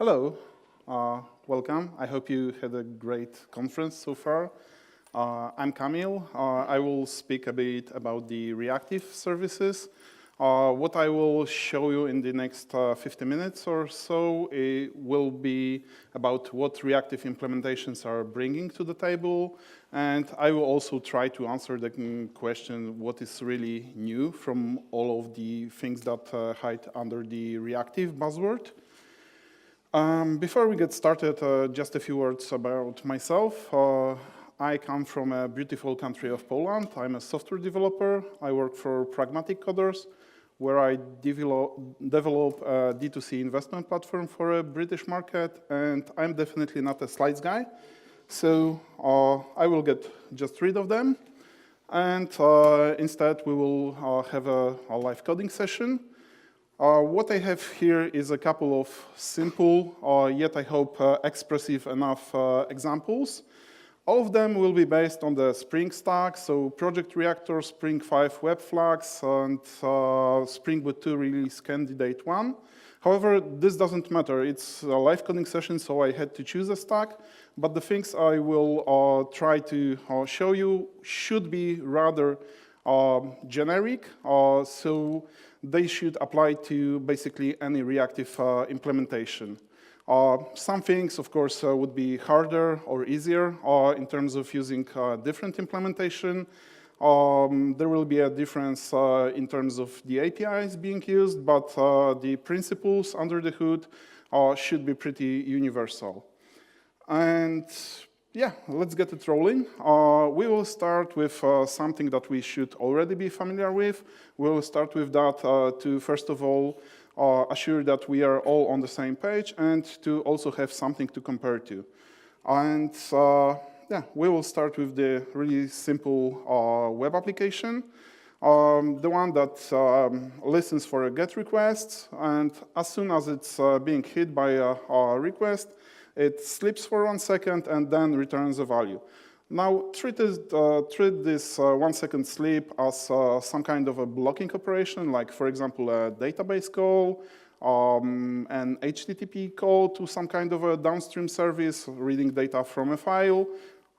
Hello, welcome. I hope you had a great conference so far. I'm Kamil. I will speak a bit about the reactive services. What I will show you in the next 50 minutes or so will be about what reactive implementations are bringing to the table, and I will also try to answer the question what is really new from all of the things that hide under the reactive buzzword. Before we get started, just a few words about myself. I come from a beautiful country of Poland. I'm a software developer. I work for Pragmatic Coders, where I develop a D2C investment platform for a British market, and I'm definitely not a slides guy. So I will get just rid of them, and instead we will have a live coding session. What I have here is a couple of simple, yet I hope expressive enough examples. All of them will be based on the Spring stack, so Project Reactor, Spring 5 web flags, and Spring Boot 2 release candidate 1. However, this doesn't matter. It's a live coding session, so I had to choose a stack. But the things I will try to show you should be rather generic, so they should apply to basically any reactive implementation. Some things, of course, would be harder or easier in terms of using different implementation. There will be a difference in terms of the APIs being used, but the principles under the hood should be pretty universal. And yeah, let's get it rolling. We will start with something that we should already be familiar with. We'll start with that to, first of all, assure that we are all on the same page and to also have something to compare to. And yeah, we will start with the really simple web application, the one that listens for a GET request, and as soon as it's being hit by a request, it sleeps for 1 second and then returns a value. Now, treat this 1 second sleep as some kind of a blocking operation, like, for example, a database call, an HTTP call to some kind of a downstream service, reading data from a file.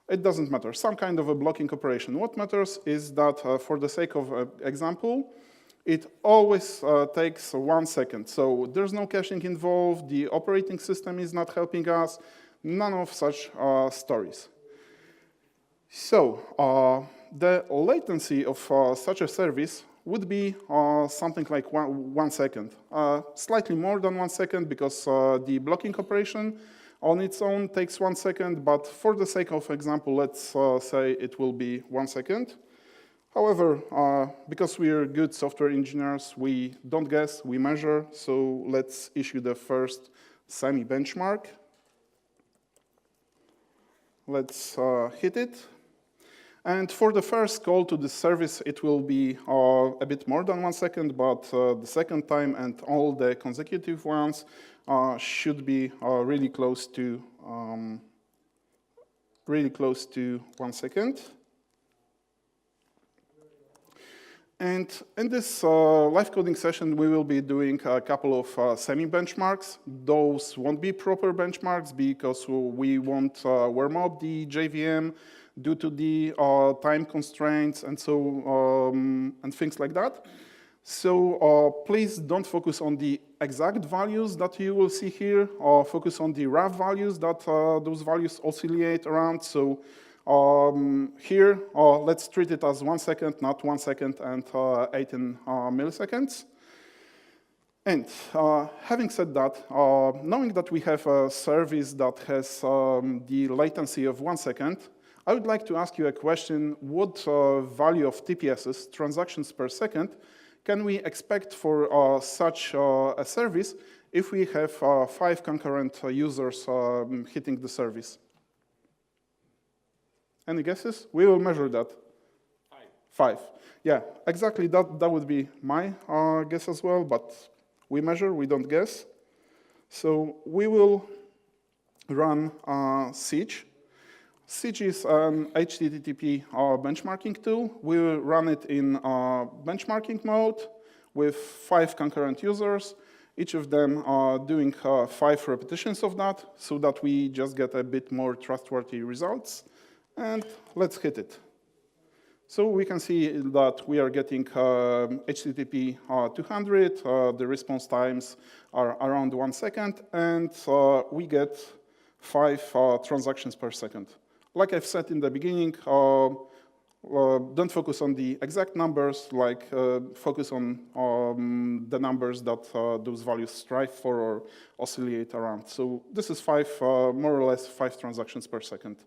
It doesn't matter, some kind of a blocking operation. What matters is that, for the sake of example, it always takes 1 second. So there's no caching involved, the operating system is not helping us, none of such stories. So the latency of such a service would be something like one second. Slightly more than 1 second because the blocking operation on its own takes 1 second, but for the sake of example, let's say it will be 1 second. However, because we are good software engineers, we don't guess, we measure. So let's issue the first semi-benchmark. Let's hit it. And for the first call to the service, it will be a bit more than 1 second, but the second time and all the consecutive ones should be really close to 1 second. And in this live coding session, we will be doing a couple of semi-benchmarks. Those won't be proper benchmarks because we won't warm up the JVM due to the time constraints and so and things like that. So please don't focus on the exact values that you will see here. Focus on the rough values that those values oscillate around. So here, let's treat it as 1 second, not 1 second and 18 milliseconds. And having said that, knowing that we have a service that has the latency of 1 second, I would like to ask you a question. What value of TPSs, transactions per second, can we expect for such a service if we have 5 concurrent users hitting the service? Any guesses? We will measure that. 5. Yeah, exactly. That would be my guess as well, but we measure, we don't guess. So we will run Siege. Siege is an HTTP benchmarking tool. We will run it in benchmarking mode with 5 concurrent users. each of them doing 5 repetitions of that, so that we just get a bit more trustworthy results. And let's hit it. So we can see that we are getting HTTP 200, the response times are around 1 second, and we get 5 transactions per second. Like I've said in the beginning, don't focus on the exact numbers, like focus on the numbers that those values strive for or oscillate around. So this is 5, more or less 5 transactions per second.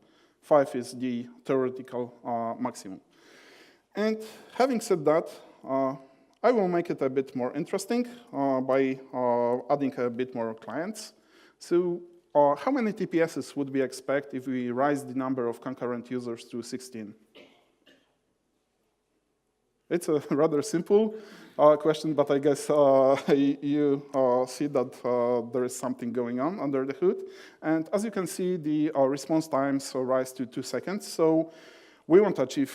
5 is the theoretical maximum. And having said that, I will make it a bit more interesting by adding a bit more clients. So how many TPSs would we expect if we raise the number of concurrent users to 16? It's a rather simple question, but I guess you see that there is something going on under the hood. And as you can see, the response times rise to 2 seconds. So we won't achieve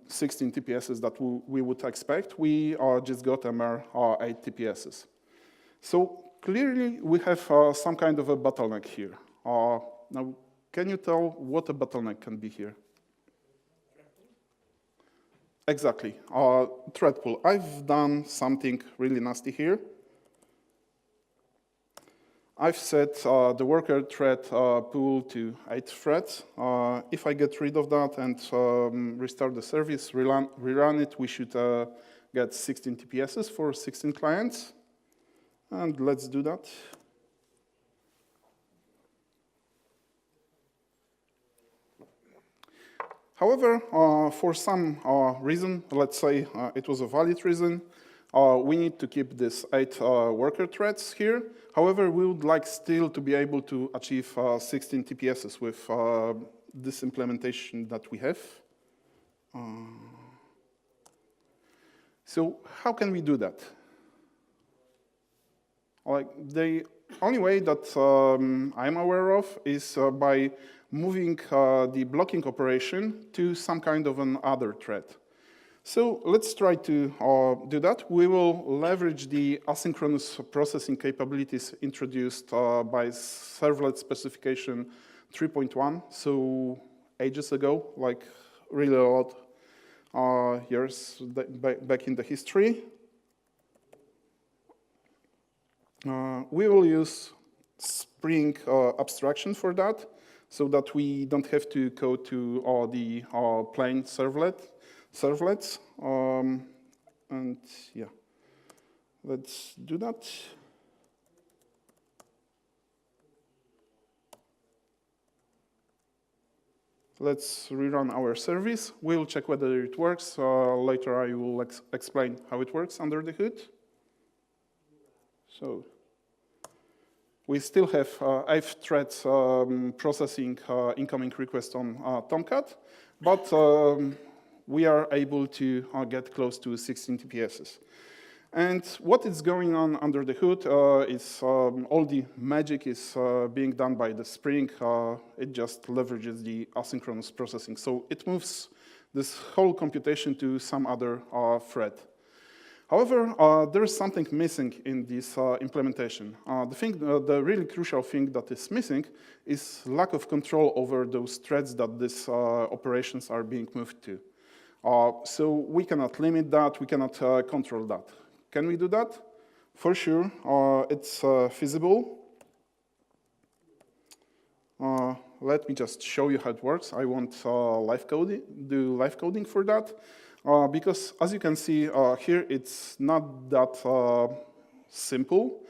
16 TPSs that we would expect. We just got a mere 8 TPSs. So clearly, we have some kind of a bottleneck here. Now, can you tell what a bottleneck can be here? Exactly, thread pool. I've done something really nasty here. I've set the worker thread pool to 8 threads. If I get rid of that and restart the service, rerun it, we should get 16 TPSs for 16 clients. And let's do that. However, for some reason, let's say it was a valid reason, we need to keep this 8 worker threads here. However, we would like still to be able to achieve 16 TPSs with this implementation that we have. So how can we do that? Like, the only way that I'm aware of is by moving the blocking operation to some kind of an other thread. So let's try to do that. We will leverage the asynchronous processing capabilities introduced by servlet specification 3.1, so ages ago, like really a lot years back in the history. We will use Spring abstraction for that, so that we don't have to go to all the plain servlets. And yeah, let's do that. Let's rerun our service. We'll check whether it works. Later I will explain how it works under the hood. So we still have 8 threads processing incoming requests on Tomcat, but we are able to get close to 16 TPSs. And what is going on under the hood is all the magic is being done by the Spring. It just leverages the asynchronous processing. So it moves this whole computation to some other thread. However, there is something missing in this implementation. The really crucial thing that is missing is lack of control over those threads that these operations are being moved to. So we cannot limit that, we cannot control that. Can we do that? For sure, it's feasible. Let me just show you how it works. I won't do live coding for that. Because as you can see here, it's not that simple.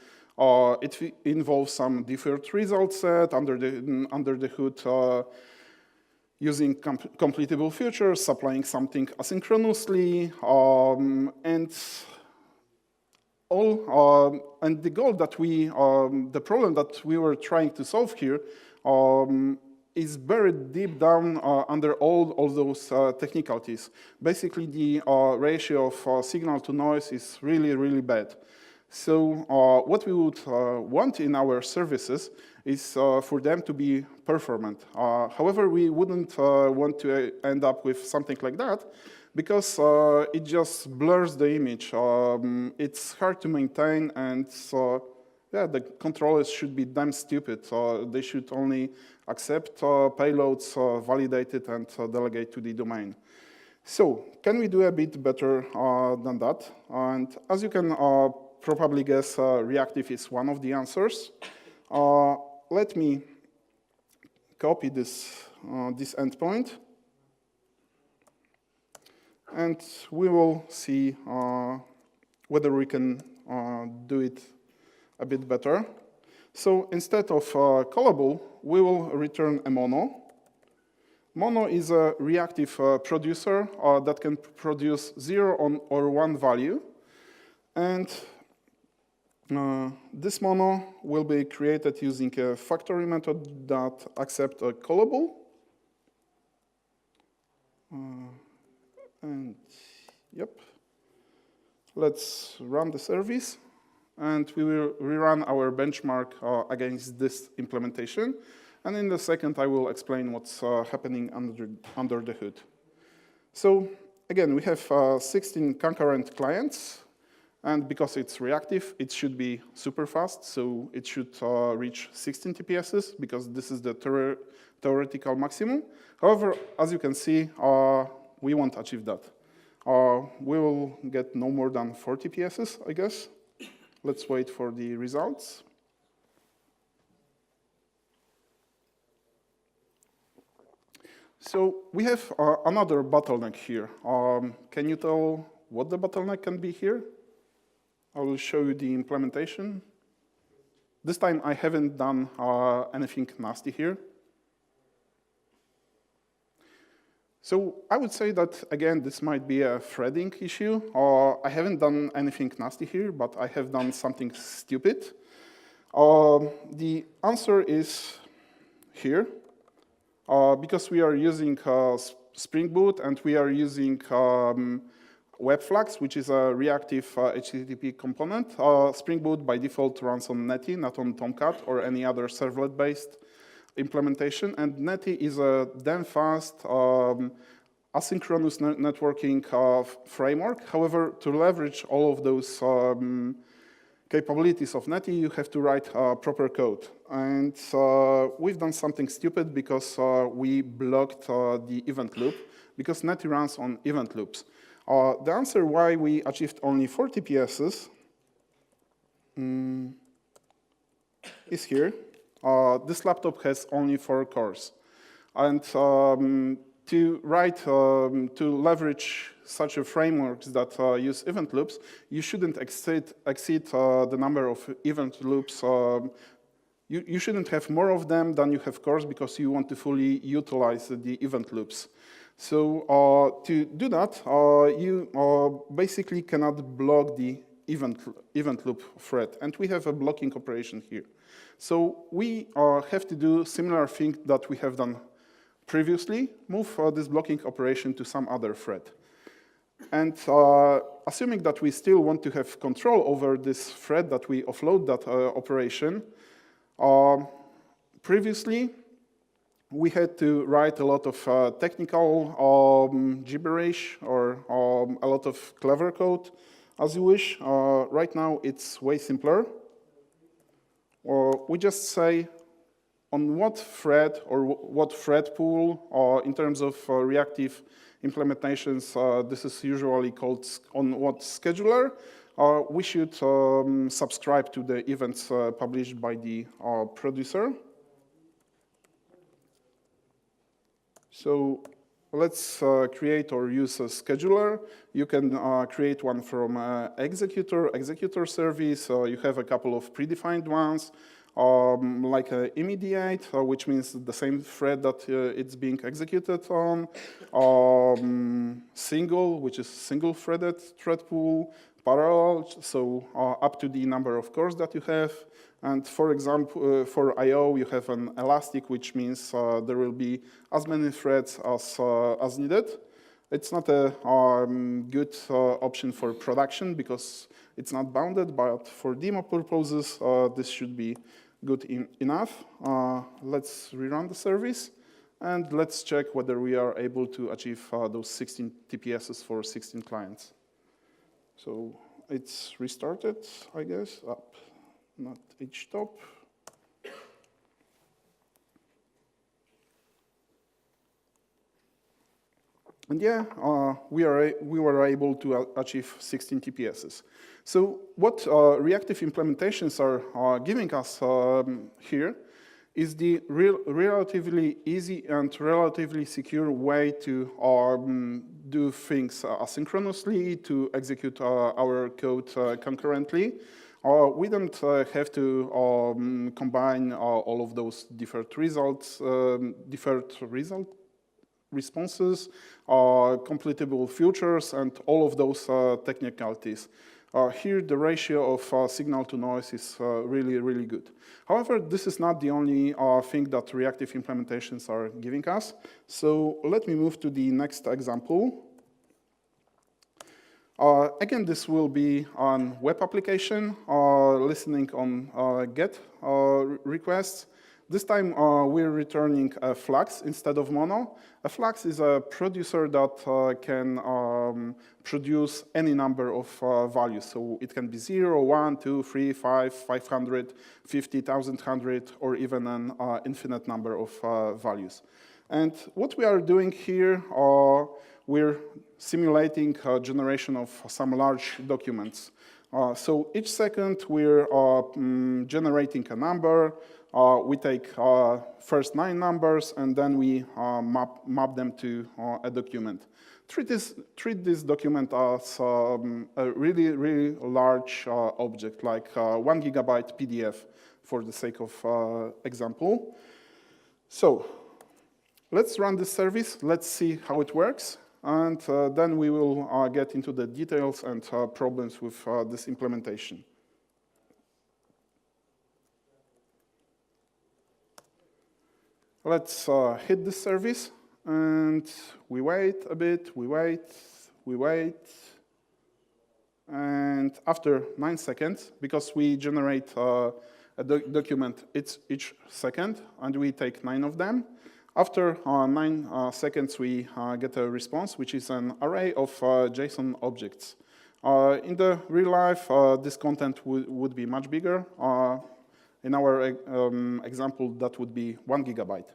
It involves some deferred result set under the hood, using completable features, applying something asynchronously, and the goal that the problem that we were trying to solve here is buried deep down under all those technicalities. Basically, the ratio of signal to noise is really, really bad. So what we would want in our services is for them to be performant. However, we wouldn't want to end up with something like that because it just blurs the image. It's hard to maintain, and yeah, the controllers should be damn stupid. They should only accept payloads, validate it, and delegate to the domain. So can we do a bit better than that? And as you can probably guess, reactive is one of the answers. Let me copy this endpoint, and we will see whether we can do it a bit better. So instead of callable, we will return a mono. Mono is a reactive producer that can produce 0 or 1 value. And this mono will be created using a factory method that accepts a callable. And yep, let's run the service. And we will rerun our benchmark against this implementation. And in a second, I will explain what's happening under the hood. So again, we have 16 concurrent clients. And because it's reactive, it should be super fast. So it should reach 16 TPSs, because this is the theoretical maximum. However, as you can see, we won't achieve that. We will get no more than 4 TPSs, I guess. Let's wait for the results. So we have another bottleneck here. Can you tell what the bottleneck can be here? I will show you the implementation. This time I haven't done anything nasty here. So I would say that, again, this might be a threading issue. I haven't done anything nasty here, but I have done something stupid. The answer is here. Because we are using Spring Boot and we are using Webflux, which is a reactive HTTP component. Spring Boot by default runs on Netty, not on Tomcat or any other servlet-based implementation. And Netty is a damn fast asynchronous networking framework. However, to leverage all of those capabilities of Netty, you have to write proper code. And we've done something stupid because we blocked the event loop, because Netty runs on event loops. The answer why we achieved only 4 TPSs is here. This laptop has only 4 cores. And to leverage such a frameworks that use event loops, you shouldn't exceed the number of event loops. You shouldn't have more of them than you have cores, because you want to fully utilize the event loops. So to do that, you basically cannot block the event loop thread. And we have a blocking operation here. So we have to do similar thing that we have done previously, move this blocking operation to some other thread. And assuming that we still want to have control over this thread, that we offload that operation, previously we had to write a lot of technical gibberish or a lot of clever code, as you wish. Right now it's way simpler. We just say on what thread or what thread pool, in terms of reactive implementations, this is usually called on what scheduler, we should subscribe to the events published by the producer. So let's create or use a scheduler. You can create one from executor service. You have a couple of predefined ones, like immediate, which means the same thread that it's being executed on. Single, which is single-threaded thread pool. Parallel, so up to the number of cores that you have. And for example, for I/O, you have an elastic, which means there will be as many threads as needed. It's not a good option for production because it's not bounded, but for demo purposes, this should be good enough. Let's rerun the service. And let's check whether we are able to achieve those 16 TPSs for 16 clients. So it's restarted, I guess, up, not htop. And yeah, we were able to achieve 16 TPSs. So what reactive implementations are giving us here is the relatively easy and relatively secure way to do things asynchronously, to execute our code concurrently. We don't have to combine all of those different responses, completable features, and all of those technicalities. Here, the ratio of signal to noise is really, really good. However, this is not the only thing that reactive implementations are giving us. So let me move to the next example. Again, this will be on web application, listening on GET requests. This time, we're returning a flux instead of mono. A flux is a producer that can produce any number of values. So it can be 0, 1, 2, 3, 5, 500, 50, 1,100, or even an infinite number of values. And what we are doing here, we're simulating generation of some large documents. So each second, we're generating a number. We take first 9 numbers, and then we map them to a document. Treat this document as a really, really large object, like 1 gigabyte PDF, for the sake of example. So let's run this service. Let's see how it works. And then we will get into the details and problems with this implementation. Let's hit this service, and we wait a bit, we wait. And after 9 seconds, because we generate a document each second, and we take 9 of them, after 9 seconds, we get a response, which is an array of JSON objects. In the real life, this content would be much bigger. In our example, that would be 1 gigabyte.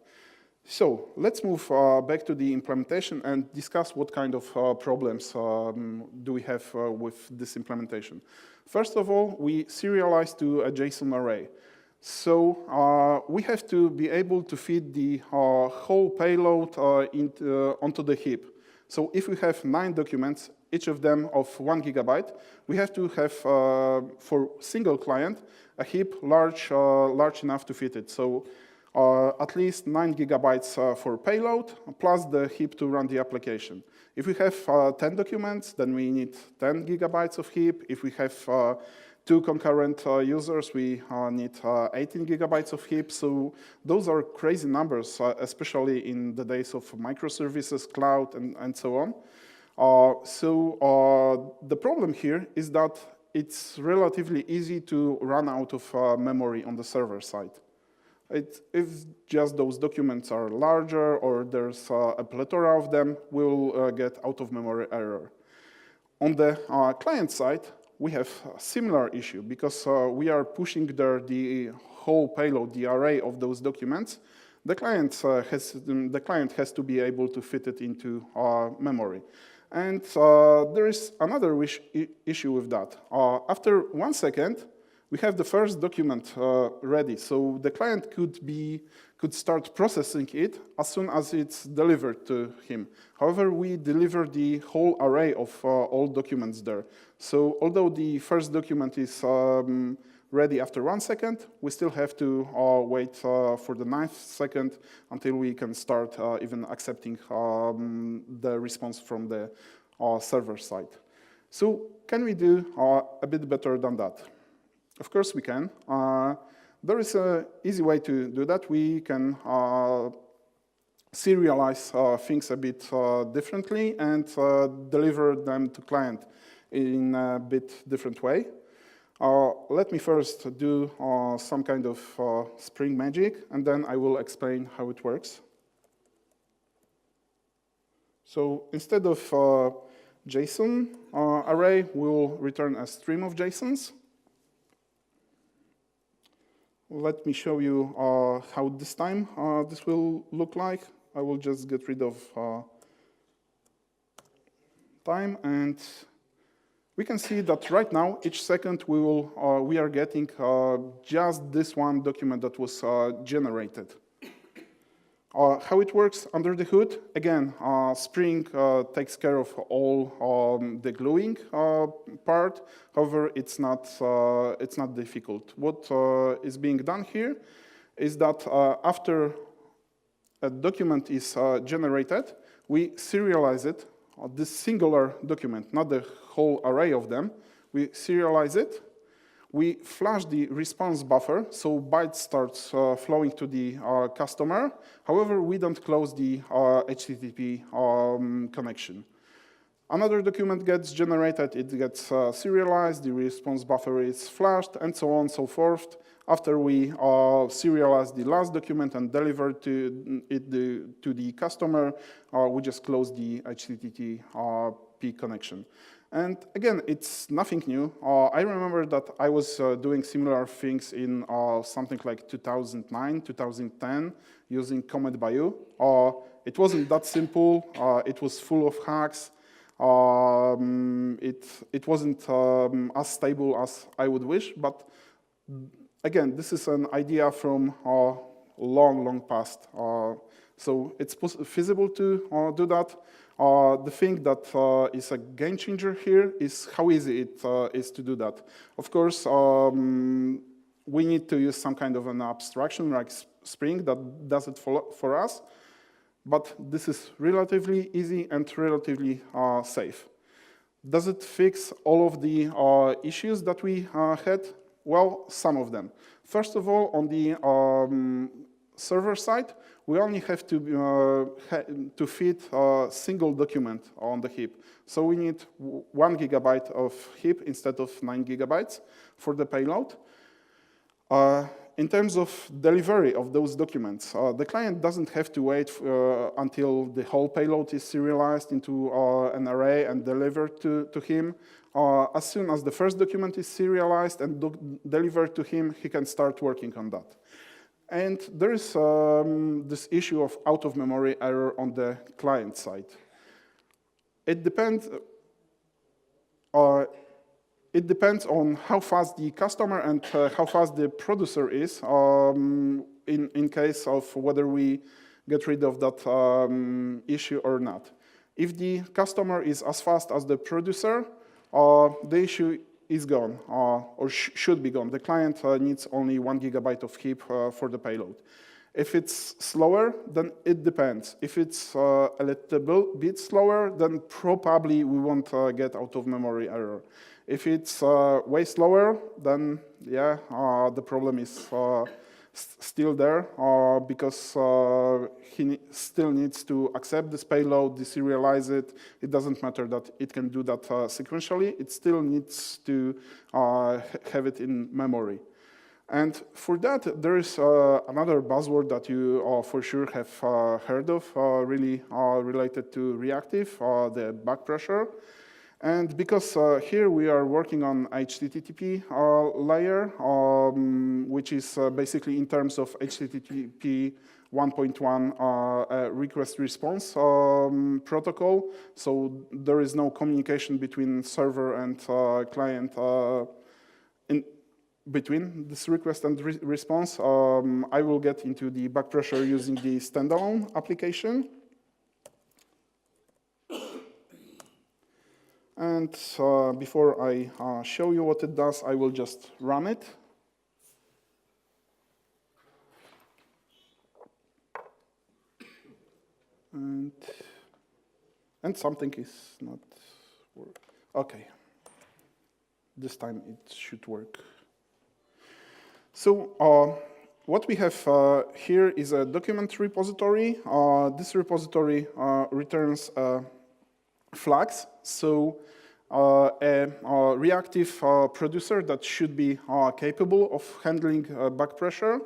So let's move back to the implementation and discuss what kind of problems do we have with this implementation. First of all, we serialize to a JSON array. So we have to be able to feed the whole payload onto the heap. So if we have 9 documents, each of them of 1 gigabyte, we have to have, for single client, a heap large enough to fit it. So at least 9 gigabytes for payload, plus the heap to run the application. If we have 10 documents, then we need 10 gigabytes of heap. If we have 2 concurrent users, we need 18 gigabytes of heap. So those are crazy numbers, especially in the days of microservices, cloud, and so on. The problem here is that it's relatively easy to run out of memory on the server side. If just those documents are larger or there's a plethora of them, we'll get out-of-memory error. On the client side, we have a similar issue because we are pushing there the whole payload, the array of those documents. The client has to be able to fit it into memory. And there is another issue with that. After 1 second, we have the first document ready. So the client could start processing it as soon as it's delivered to him. However, we deliver the whole array of all documents there. So although the first document is ready after 1 second, we still have to wait for the 9th second until we can start even accepting the response from the server side. So can we do a bit better than that? Of course we can. There is an easy way to do that. We can serialize things a bit differently and deliver them to client in a bit different way. Let me first do some kind of Spring magic, and then I will explain how it works. So instead of JSON array, we will return a stream of JSONs. Let me show you how this time this will look like. I will just get rid of time, and we can see that right now, each second we are getting just this one document that was generated. How it works under the hood? Again, Spring takes care of all the gluing part. However, it's not difficult. What is being done here is that after a document is generated, we serialize it, this singular document, not the whole array of them. We serialize it. We flash the response buffer, so bytes starts flowing to the customer. However, we don't close the HTTP connection. Another document gets generated, it gets serialized, the response buffer is flashed, and so on and so forth. After we serialize the last document and deliver to the customer, we just close the HTTP connection. And again, it's nothing new. I remember that I was doing similar things in something like 2009, 2010, using Comet Bayou. It wasn't that simple. It was full of hacks. It wasn't as stable as I would wish. But again, this is an idea from long, long past. So it's feasible to do that. The thing that is a game changer here is how easy it is to do that. Of course, we need to use some kind of an abstraction like Spring that does it for us. But this is relatively easy and relatively safe. Does it fix all of the issues that we had? Well, some of them. First of all, on the server side, we only have to fit a single document on the heap. So we need 1 gigabyte of heap instead of 9 gigabytes for the payload. In terms of delivery of those documents, the client doesn't have to wait until the whole payload is serialized into an array and delivered to him. As soon as the first document is serialized and delivered to him, he can start working on that. And there is this issue of out-of-memory error on the client side. It depends on how fast the customer and how fast the producer is in case of whether we get rid of that issue or not. If the customer is as fast as the producer, the issue is gone, or should be gone. The client needs only 1 gigabyte of heap for the payload. If it's slower, then it depends. If it's a little bit slower, then probably we won't get out-of-memory error. If it's way slower, then yeah, the problem is still there because he still needs to accept this payload, deserialize it. It doesn't matter that it can do that sequentially. It still needs to have it in memory. And for that, there is another buzzword that you for sure have heard of, really related to Reactive, the backpressure. And because here we are working on HTTP layer, which is basically in terms of HTTP 1.1 request response protocol. So there is no communication between server and client in between this request and response. I will get into the backpressure using the standalone application. And before I show you what it does, I will just run it. And something is not working. OK. This time it should work. So what we have here is a document repository. This repository returns flags. So a reactive producer that should be capable of handling backpressure.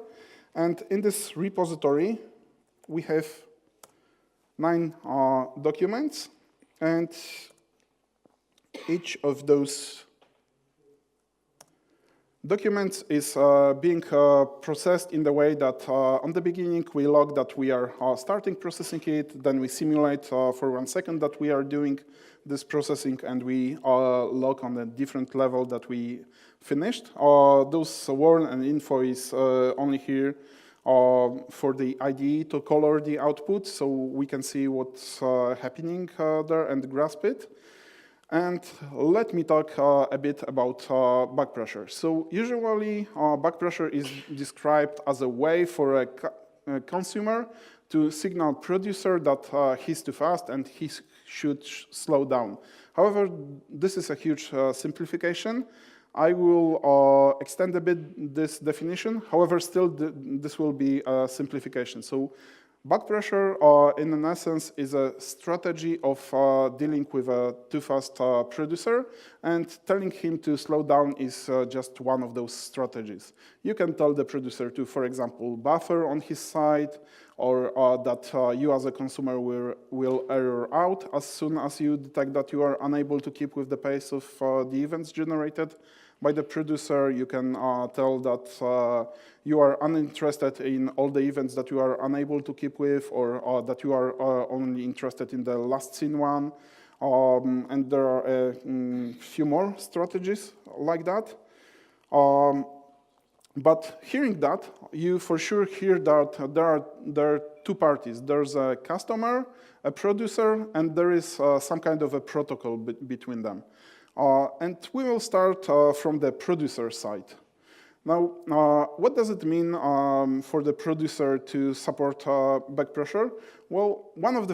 And in this repository, we have 9 documents, and each of those documents is being processed in the way that on the beginning we log that we are starting processing it, then we simulate for 1 second that we are doing this processing, and we log on a different level that we finished. Those warn and info is only here for the IDE to color the output, so we can see what's happening there and grasp it. And let me talk a bit about backpressure. So usually backpressure is described as a way for a consumer to signal producer that he's too fast and he should slow down. However, this is a huge simplification. I will extend a bit this definition. However, still this will be a simplification. So backpressure, in an essence, is a strategy of dealing with a too fast producer, and telling him to slow down is just one of those strategies. You can tell the producer to, for example, buffer on his side, or that you as a consumer will error out as soon as you detect that you are unable to keep with the pace of the events generated by the producer. You can tell that you are uninterested in all the events that you are unable to keep with, or that you are only interested in the last seen one. And there are a few more strategies like that. But hearing that, you for sure hear that there are two parties. There's a customer, a producer, and there is some kind of a protocol between them. And we will start from the producer side. Now, what does it mean for the producer to support backpressure? Well, one of the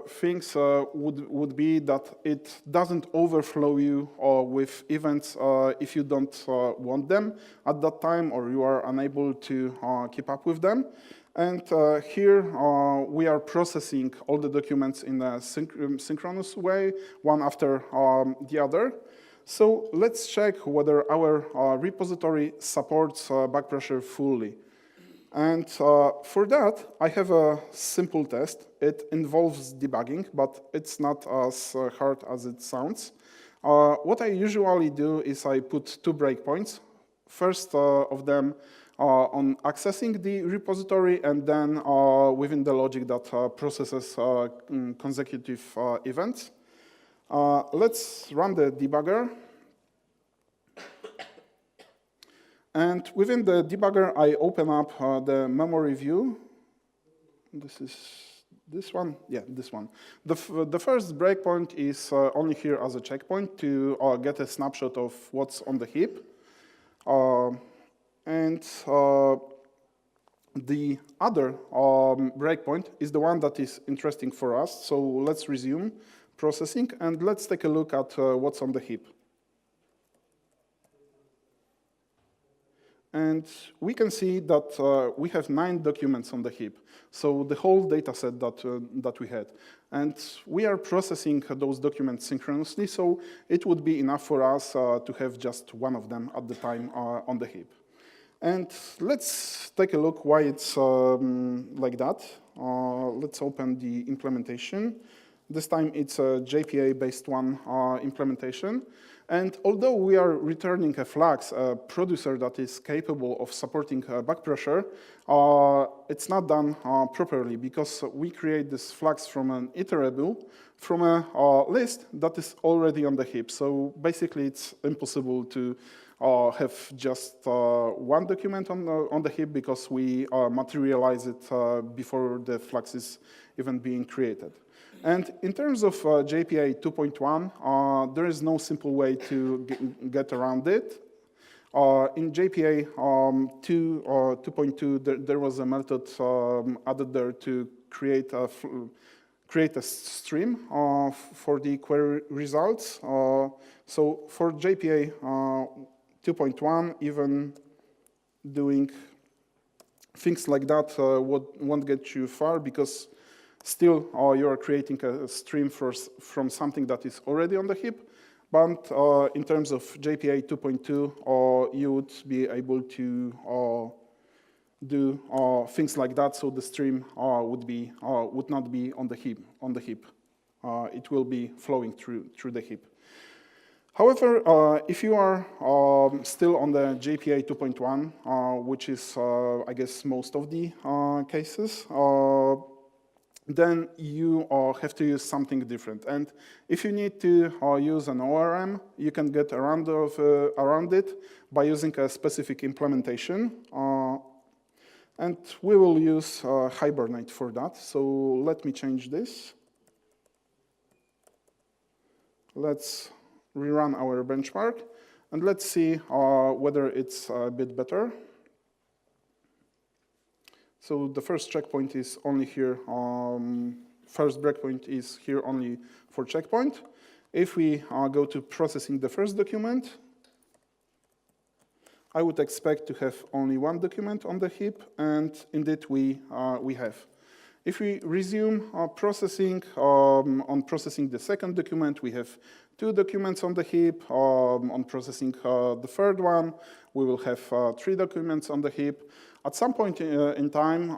things would be that it doesn't overflow you with events if you don't want them at that time, or you are unable to keep up with them. And here we are processing all the documents in a synchronous way, one after the other. So let's check whether our repository supports backpressure fully. And for that, I have a simple test. It involves debugging, but it's not as hard as it sounds. What I usually do is I put 2 breakpoints. First of them on accessing the repository, and then within the logic that processes consecutive events. Let's run the debugger. And within the debugger, I open up the memory view. This is this one? Yeah, this one. The first breakpoint is only here as a checkpoint to get a snapshot of what's on the heap. And the other breakpoint is the one that is interesting for us. So let's resume processing, and let's take a look at what's on the heap. And we can see that we have 9 documents on the heap. So the whole data set that we had. And we are processing those documents synchronously, so it would be enough for us to have just one of them at the time on the heap. And let's take a look why it's like that. Let's open the implementation. This time it's a JPA-based one implementation. And although we are returning a Flux, a producer that is capable of supporting backpressure, it's not done properly, because we create this Flux from an iterable, from a list that is already on the heap. So basically it's impossible to have just one document on the heap, because we materialize it before the Flux is even being created. And in terms of JPA 2.1, there is no simple way to get around it. In JPA 2.2, there was a method added there to create a stream for the query results. So for JPA 2.1, even doing things like that won't get you far, because still, you are creating a stream from something that is already on the heap. But in terms of JPA 2.2, you would be able to do things like that, so the stream would not be on the heap. It will be flowing through the heap. However, if you are still on the JPA 2.1, which is, I guess, most of the cases, then you have to use something different. And if you need to use an ORM, you can get around it by using a specific implementation. And we will use Hibernate for that. So let me change this. Let's rerun our benchmark, and let's see whether it's a bit better. So the first checkpoint is only here. First breakpoint is here only for checkpoint. If we go to processing the first document, I would expect to have only one document on the heap, and indeed we have. If we resume processing, on processing the second document, we have 2 documents on the heap. On processing the third one, we will have 3 documents on the heap. At some point in time,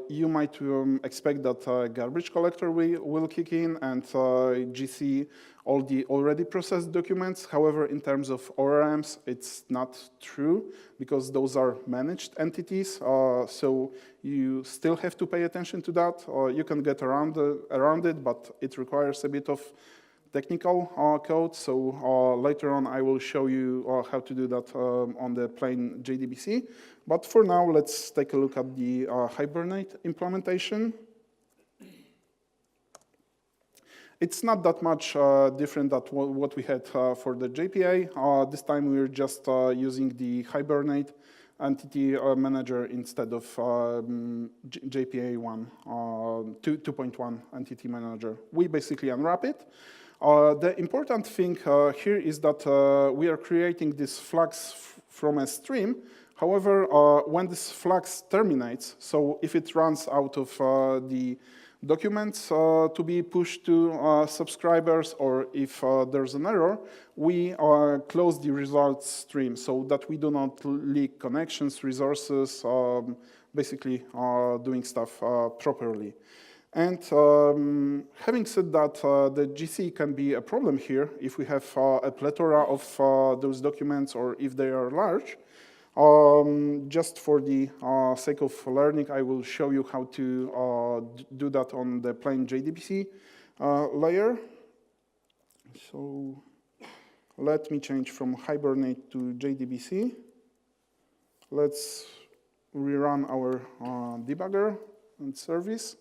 you might expect that garbage collector will kick in and GC all the already processed documents. However, in terms of ORMs, it's not true because those are managed entities. So you still have to pay attention to that. You can get around it, but it requires a bit of technical code. So later on, I will show you how to do that on the plain JDBC. But for now, let's take a look at the Hibernate implementation. It's not that much different than what we had for the JPA. This time we're just using the Hibernate entity manager instead of JPA 2.1 entity manager. We basically unwrap it. The important thing here is that we are creating these flags from a stream. However, when this flag terminates, so if it runs out of the documents to be pushed to subscribers, or if there's an error, we close the results stream so that we do not leak connections, resources, basically doing stuff properly. And having said that, the GC can be a problem here if we have a plethora of those documents or if they are large. Just for the sake of learning, I will show you how to do that on the plain JDBC layer. So let me change from Hibernate to JDBC. Let's rerun our debugger and service.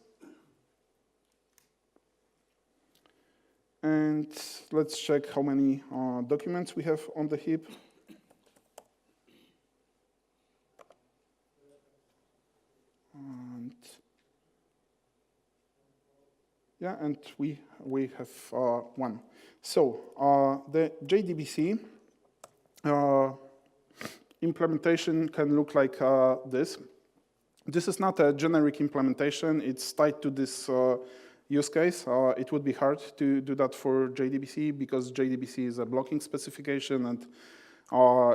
And let's check how many documents we have on the heap. And yeah, and we have one. So the JDBC implementation can look like this. This is not a generic implementation. It's tied to this use case. It would be hard to do that for JDBC because JDBC is a blocking specification and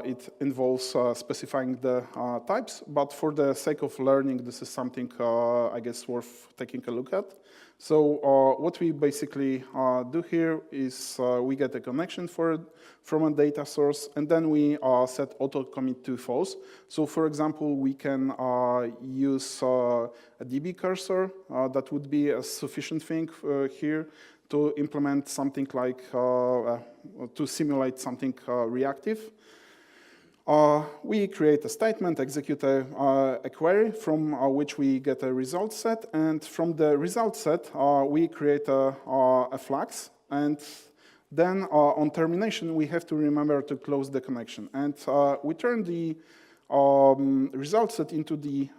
it involves specifying the types. But for the sake of learning, this is something, I guess, worth taking a look at. So what we basically do here is we get a connection from a data source, and then we set auto-commit to false. So for example, we can use a DB cursor. That would be a sufficient thing here to implement something like, to simulate something reactive. We create a statement, execute a query from which we get a result set, and from the result set, we create a flags, and then on termination, we have to remember to close the connection. And we turn the result set into the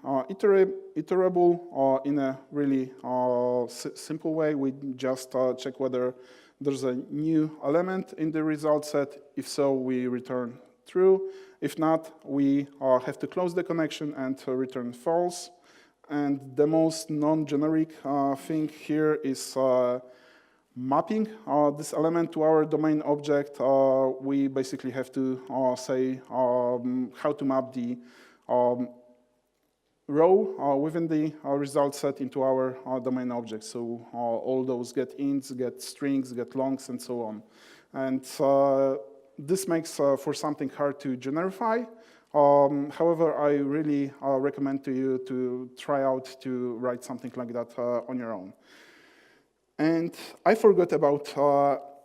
iterable in a really simple way. We just check whether there's a new element in the result set. If so, we return true. If not, we have to close the connection and return false. And the most non-generic thing here is mapping this element to our domain object. We basically have to say how to map the row within the result set into our domain object. So all those get ints, get strings, get longs, and so on. And this makes for something hard to generify. However, I really recommend to you to try out to write something like that on your own. And I forgot about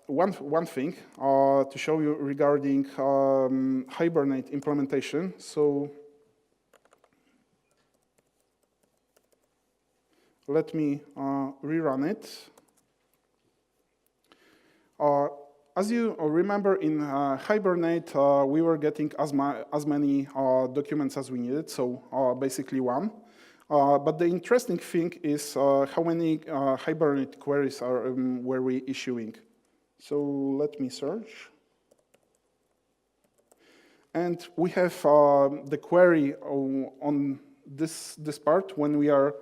one thing to show you regarding Hibernate implementation. So let me rerun it. As you remember, in Hibernate, we were getting as many documents as we needed, so basically one. But the interesting thing is how many Hibernate queries were we issuing. So let me search. And we have the query on this part when we are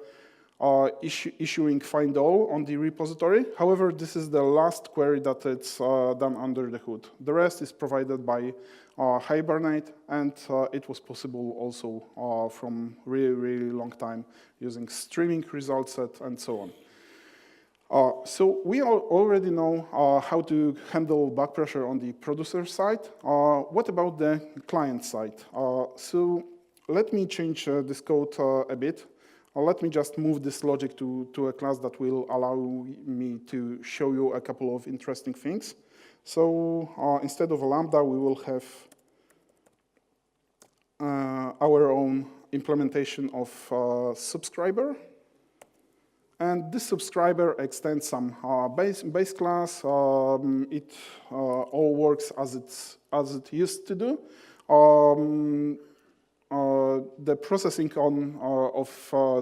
issuing find all on the repository. However, this is the last query that it's done under the hood. The rest is provided by Hibernate, and it was possible also from really, really long time using streaming result set and so on. So we already know how to handle backpressure on the producer side. What about the client side? So let me change this code a bit. Let me just move this logic to a class that will allow me to show you a couple of interesting things. So instead of a lambda, we will have our own implementation of subscriber. And this subscriber extends some base class. It all works as it used to do. The processing of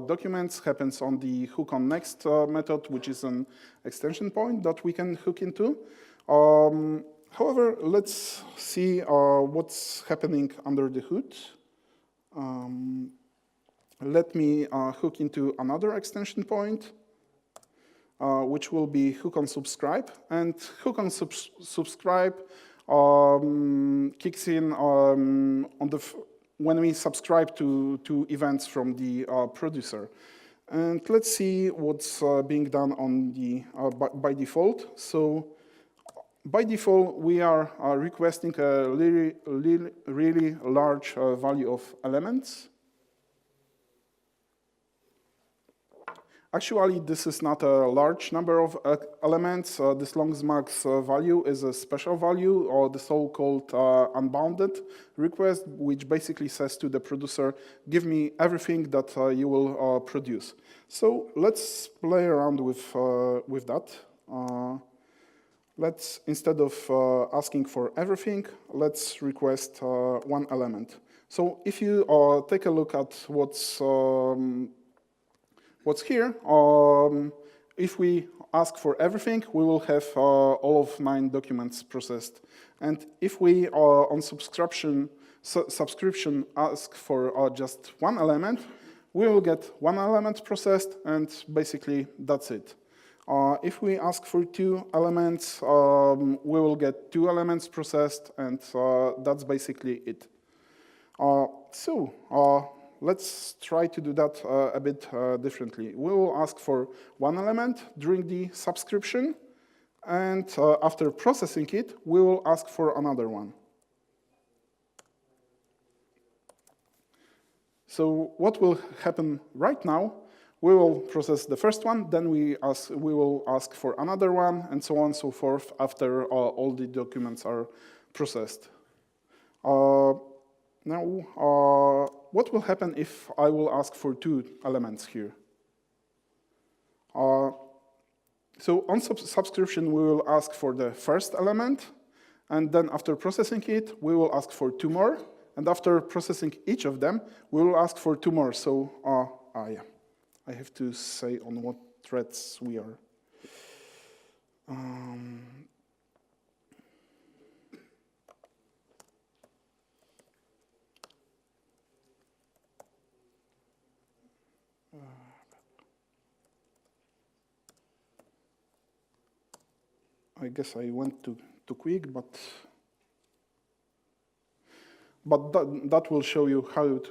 documents happens on the hook on next method, which is an extension point that we can hook into. However, let's see what's happening under the hood. Let me hook into another extension point, which will be hook on subscribe. And hook on subscribe kicks in when we subscribe to events from the producer. And let's see what's being done on the by default. So by default, we are requesting a really large value of elements. Actually, this is not a large number of elements. This longmax value is a special value, or the so-called unbounded request, which basically says to the producer, give me everything that you will produce. So let's play around with that. Let's, instead of asking for everything, let's request one element. So if you take a look at what's here, if we ask for everything, we will have all of 9 documents processed. And if we on subscription ask for just one element, we will get one element processed, and basically that's it. If we ask for 2 elements, we will get 2 elements processed, and that's basically it. Let's try to do that a bit differently. We will ask for one element during the subscription, and after processing it, we will ask for another one. So what will happen right now? We will process the first one, then we will ask for another one, and so on and so forth after all the documents are processed. Now, what will happen if I will ask for 2 elements here? So on subscription, we will ask for the first element, and then after processing it, we will ask for 2 more, and after processing each of them, we will ask for 2 more. So, yeah, I have to say on what threads we are. I guess I went too quick, but that will show you how it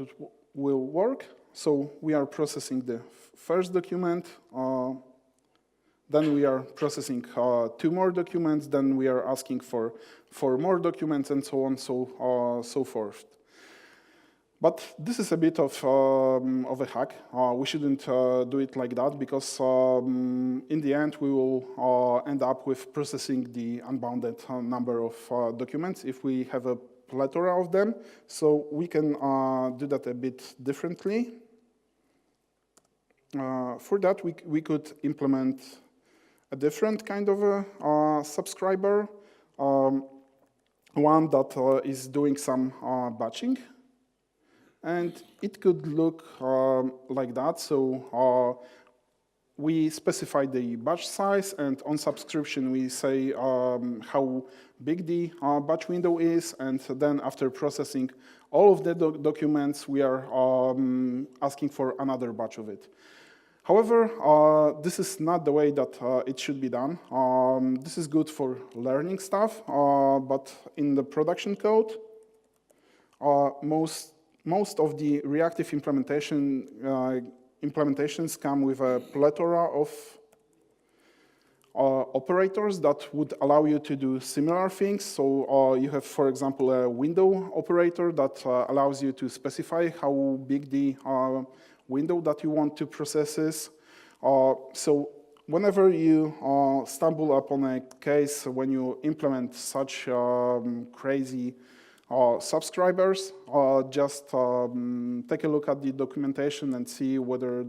will work. So we are processing the first document, then we are processing 2 more documents, then we are asking for 4 more documents, and so on, so forth. But this is a bit of a hack. We shouldn't do it like that, because in the end, we will end up with processing the unbounded number of documents if we have a plethora of them. So we can do that a bit differently. For that, we could implement a different kind of a subscriber, one that is doing some batching. And it could look like that. So we specify the batch size, and on subscription we say how big the batch window is, and then after processing all of the documents, we are asking for another batch of it. However, this is not the way that it should be done. This is good for learning stuff, but in the production code, most of the reactive implementations come with a plethora of operators that would allow you to do similar things. So you have, for example, a window operator that allows you to specify how big the window that you want to process is. So whenever you stumble upon a case when you implement such crazy subscribers, just take a look at the documentation and see whether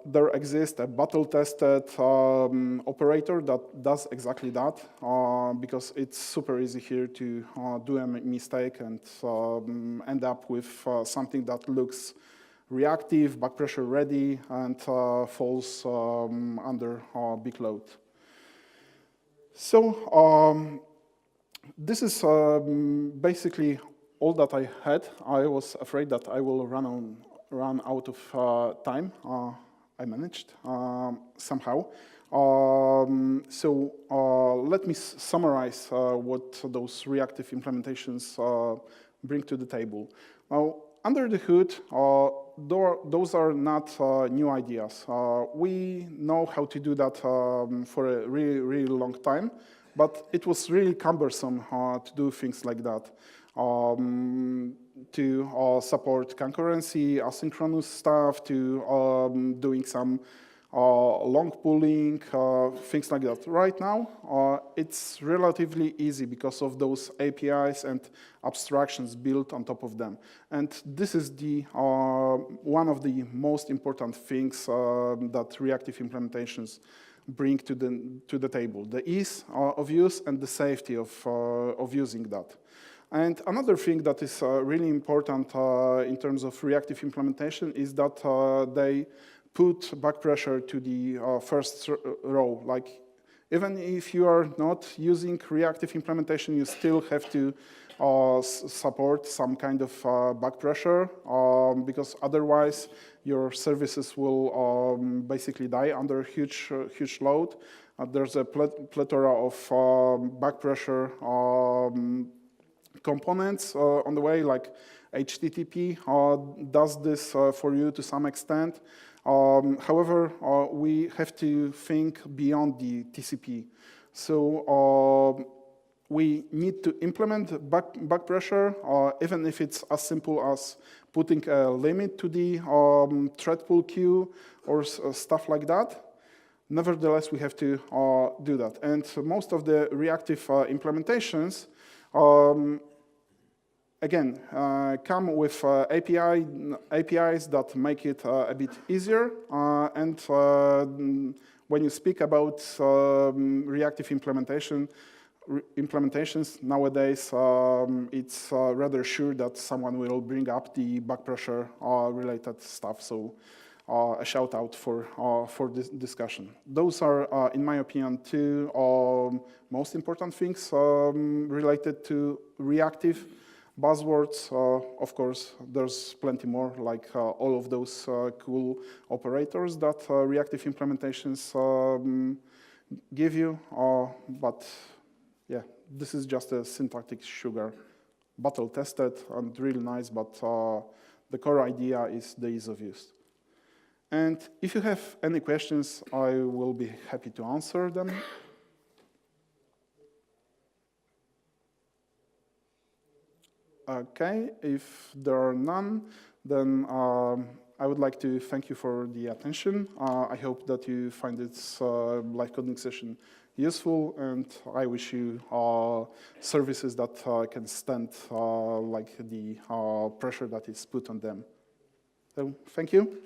there exists a battle-tested operator that does exactly that, because it's super easy here to do a mistake and end up with something that looks reactive, backpressure ready, and falls under big load. So this is basically all that I had. I was afraid that I will run out of time. I managed somehow. So let me summarize what those reactive implementations bring to the table. Now, under the hood, those are not new ideas. We know how to do that for a really, really long time. But it was really cumbersome to do things like that, to support concurrency, asynchronous stuff, to doing some long pooling, things like that. Right now, it's relatively easy because of those APIs and abstractions built on top of them. And this is the one of the most important things that reactive implementations bring to the table: the ease of use and the safety of using that. And another thing that is really important in terms of reactive implementation is that they put backpressure to the first row. Like, even if you are not using reactive implementation, you still have to support some kind of backpressure, because otherwise your services will basically die under huge load. There's a plethora of backpressure components on the way, like HTTP does this for you to some extent. However, we have to think beyond the TCP. So we need to implement backpressure, even if it's as simple as putting a limit to the thread pool queue or stuff like that. Nevertheless, we have to do that. And most of the reactive implementations, again, come with APIs that make it a bit easier. And when you speak about reactive implementations nowadays, it's rather sure that someone will bring up the backpressure related stuff. So a shout out for this discussion. Those are, in my opinion, two most important things related to reactive buzzwords. Of course, there's plenty more, like all of those cool operators that reactive implementations give you. But yeah, this is just a syntactic sugar, battle tested and really nice, but The core idea is the ease of use. And if you have any questions, I will be happy to answer them. Okay, if there are none, then I would like to thank you for the attention. I hope that you find this live coding session useful, and I wish you services that can stand like the pressure that is put on them. So, thank you.